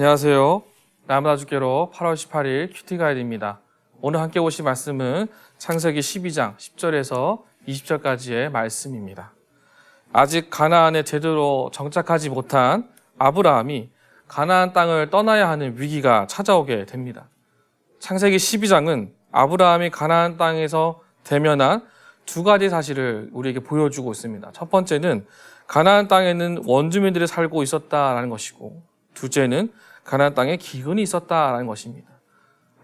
안녕하세요. 나무다 주께로 8월 18일 큐티 가이드입니다. 오늘 함께 보실 말씀은 창세기 12장 10절에서 20절까지의 말씀입니다. 아직 가나안에 제대로 정착하지 못한 아브라함이 가나안 땅을 떠나야 하는 위기가 찾아오게 됩니다. 창세기 12장은 아브라함이 가나안 땅에서 대면한 두 가지 사실을 우리에게 보여주고 있습니다. 첫 번째는 가나안 땅에는 원주민들이 살고 있었다라는 것이고, 둘째는 가나안 땅에 기근이 있었다라는 것입니다.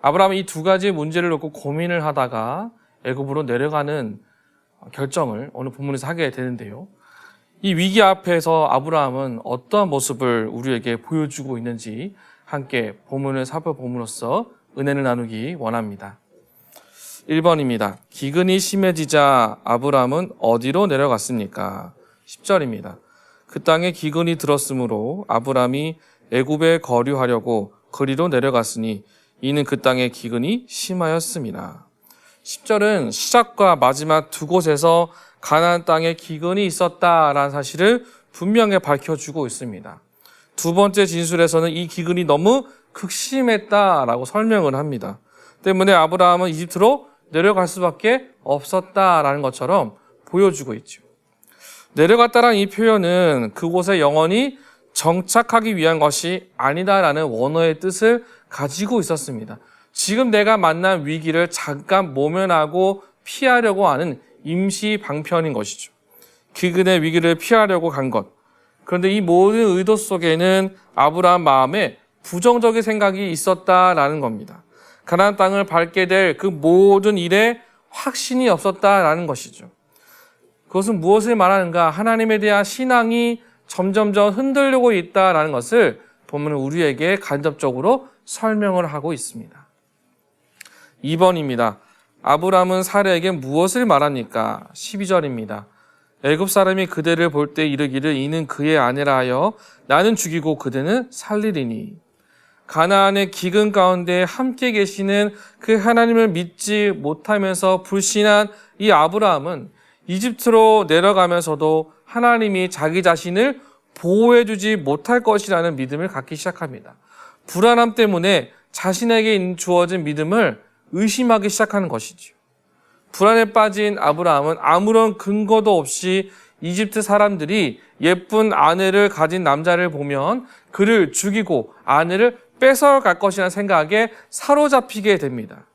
아브라함은 이 두 가지 문제를 놓고 고민을 하다가 애굽으로 내려가는 결정을 오늘 본문에서 하게 되는데요. 이 위기 앞에서 아브라함은 어떠한 모습을 우리에게 보여주고 있는지 함께 본문을 살펴봄으로써 은혜를 나누기 원합니다. 1번입니다. 기근이 심해지자 아브라함은 어디로 내려갔습니까? 10절입니다. 그 땅에 기근이 들었으므로 아브라함이 애굽에 거류하려고 그리로 내려갔으니 이는 그 땅의 기근이 심하였습니다. 10절은 시작과 마지막 두 곳에서 가나안 땅에 기근이 있었다라는 사실을 분명히 밝혀주고 있습니다. 두 번째 진술에서는 이 기근이 너무 극심했다라고 설명을 합니다. 때문에 아브라함은 이집트로 내려갈 수밖에 없었다라는 것처럼 보여주고 있죠. 내려갔다라는 이 표현은 그곳에 영원히 정착하기 위한 것이 아니다라는 원어의 뜻을 가지고 있었습니다. 지금 내가 만난 위기를 잠깐 모면하고 피하려고 하는 임시 방편인 것이죠. 기근의 위기를 피하려고 간 것. 그런데 이 모든 의도 속에는 아브라함 마음에 부정적인 생각이 있었다라는 겁니다. 가나안 땅을 밟게 될 그 모든 일에 확신이 없었다라는 것이죠. 그것은 무엇을 말하는가? 하나님에 대한 신앙이 점점점 흔들리고 있다라는 것을 본문은 우리에게 간접적으로 설명을 하고 있습니다. 2번입니다. 아브라함은 사라에게 무엇을 말합니까? 12절입니다. 애굽 사람이 그대를 볼 때 이르기를 이는 그의 아내라 하여 나는 죽이고 그대는 살리리니. 가나안의 기근 가운데 함께 계시는 그 하나님을 믿지 못하면서 불신한 이 아브라함은 이집트로 내려가면서도 하나님이 자기 자신을 보호해주지 못할 것이라는 믿음을 갖기 시작합니다. 불안함 때문에 자신에게 주어진 믿음을 의심하기 시작하는 것이죠. 불안에 빠진 아브라함은 아무런 근거도 없이 이집트 사람들이 예쁜 아내를 가진 남자를 보면 그를 죽이고 아내를 뺏어갈 것이라는 생각에 사로잡히게 됩니다.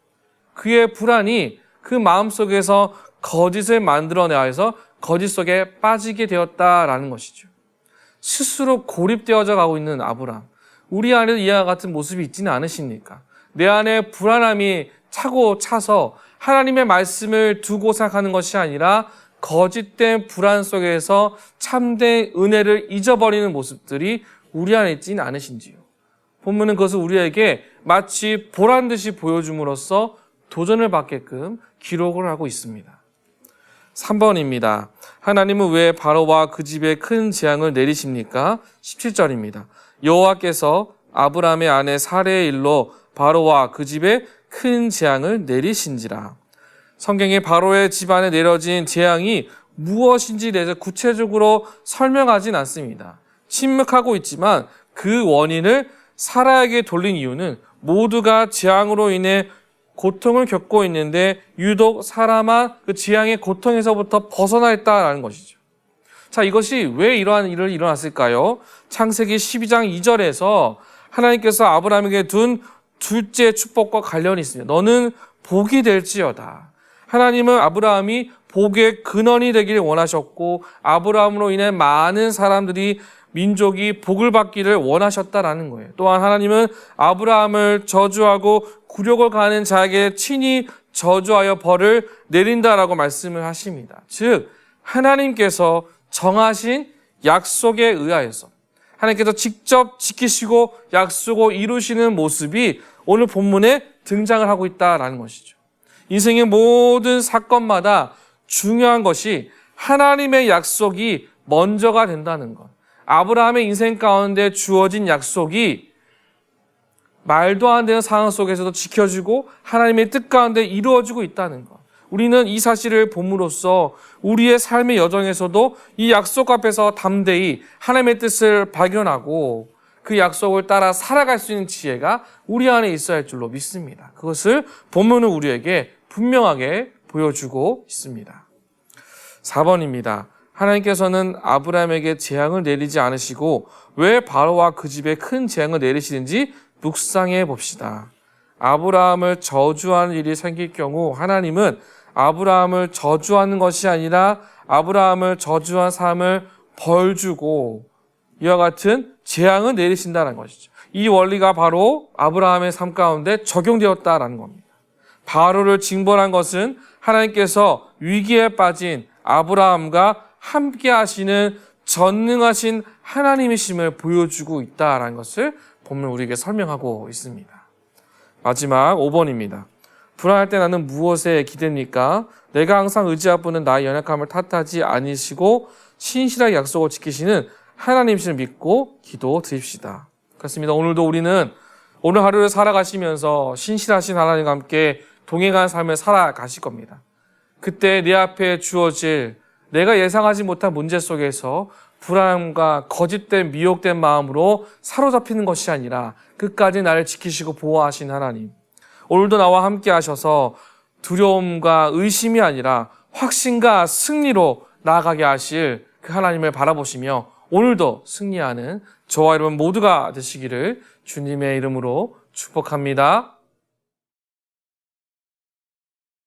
그의 불안이 그 마음속에서 거짓을 만들어내야 해서 거짓 속에 빠지게 되었다라는 것이죠. 스스로 고립되어져 가고 있는 아브라함. 우리 안에도 이와 같은 모습이 있지는 않으십니까? 내 안에 불안함이 차고 차서 하나님의 말씀을 두고 생각하는 것이 아니라 거짓된 불안 속에서 참된 은혜를 잊어버리는 모습들이 우리 안에 있지는 않으신지요? 본문은 그것을 우리에게 마치 보란 듯이 보여줌으로써 도전을 받게끔 기록을 하고 있습니다. 3번입니다. 하나님은 왜 바로와 그 집에 큰 재앙을 내리십니까? 17절입니다. 여호와께서 아브라함의 아내 사레의 일로 바로와 그 집에 큰 재앙을 내리신지라. 성경에 바로의 집안에 내려진 재앙이 무엇인지 대해서 구체적으로 설명하진 않습니다. 침묵하고 있지만 그 원인을 사라에게 돌린 이유는 모두가 재앙으로 인해 고통을 겪고 있는데 유독 사라만 그 재앙의 고통에서부터 벗어나 있다라는 것이죠. 자, 이것이 왜 이러한 일이 일어났을까요? 창세기 12장 2절에서 하나님께서 아브라함에게 둔 둘째 축복과 관련이 있습니다. 너는 복이 될지어다. 하나님은 아브라함이 복의 근원이 되기를 원하셨고 아브라함으로 인해 많은 사람들이 민족이 복을 받기를 원하셨다라는 거예요. 또한 하나님은 아브라함을 저주하고 굴욕을 가는 자에게 친히 저주하여 벌을 내린다라고 말씀을 하십니다. 즉 하나님께서 정하신 약속에 의하여서 하나님께서 직접 지키시고 약속을 이루시는 모습이 오늘 본문에 등장을 하고 있다라는 것이죠. 인생의 모든 사건마다 중요한 것이 하나님의 약속이 먼저가 된다는 것. 아브라함의 인생 가운데 주어진 약속이 말도 안 되는 상황 속에서도 지켜지고 하나님의 뜻 가운데 이루어지고 있다는 것. 우리는 이 사실을 봄으로써 우리의 삶의 여정에서도 이 약속 앞에서 담대히 하나님의 뜻을 발견하고 그 약속을 따라 살아갈 수 있는 지혜가 우리 안에 있어야 할 줄로 믿습니다. 그것을 본문은 우리에게 분명하게 보여주고 있습니다. 4번입니다. 하나님께서는 아브라함에게 재앙을 내리지 않으시고 왜 바로와 그 집에 큰 재앙을 내리시는지 묵상해 봅시다. 아브라함을 저주하는 일이 생길 경우 하나님은 아브라함을 저주하는 것이 아니라 아브라함을 저주한 사람을 벌 주고 이와 같은 재앙을 내리신다는 것이죠. 이 원리가 바로 아브라함의 삶 가운데 적용되었다라는 겁니다. 바로를 징벌한 것은 하나님께서 위기에 빠진 아브라함과 함께 하시는 전능하신 하나님이심을 보여주고 있다라는 것을 본문 우리에게 설명하고 있습니다. 마지막 5번입니다. 불안할 때 나는 무엇에 기댑니까? 내가 항상 의지할 분은 나의 연약함을 탓하지 않으시고 신실하게 약속을 지키시는 하나님이심을 믿고 기도 드립시다. 그렇습니다. 오늘도 우리는 오늘 하루를 살아가시면서 신실하신 하나님과 함께 동행하는 삶을 살아가실 겁니다. 그때 내 앞에 주어질 내가 예상하지 못한 문제 속에서 불안함과 거짓된 미혹된 마음으로 사로잡히는 것이 아니라 끝까지 나를 지키시고 보호하신 하나님. 오늘도 나와 함께 하셔서 두려움과 의심이 아니라 확신과 승리로 나아가게 하실 그 하나님을 바라보시며 오늘도 승리하는 저와 여러분 모두가 되시기를 주님의 이름으로 축복합니다.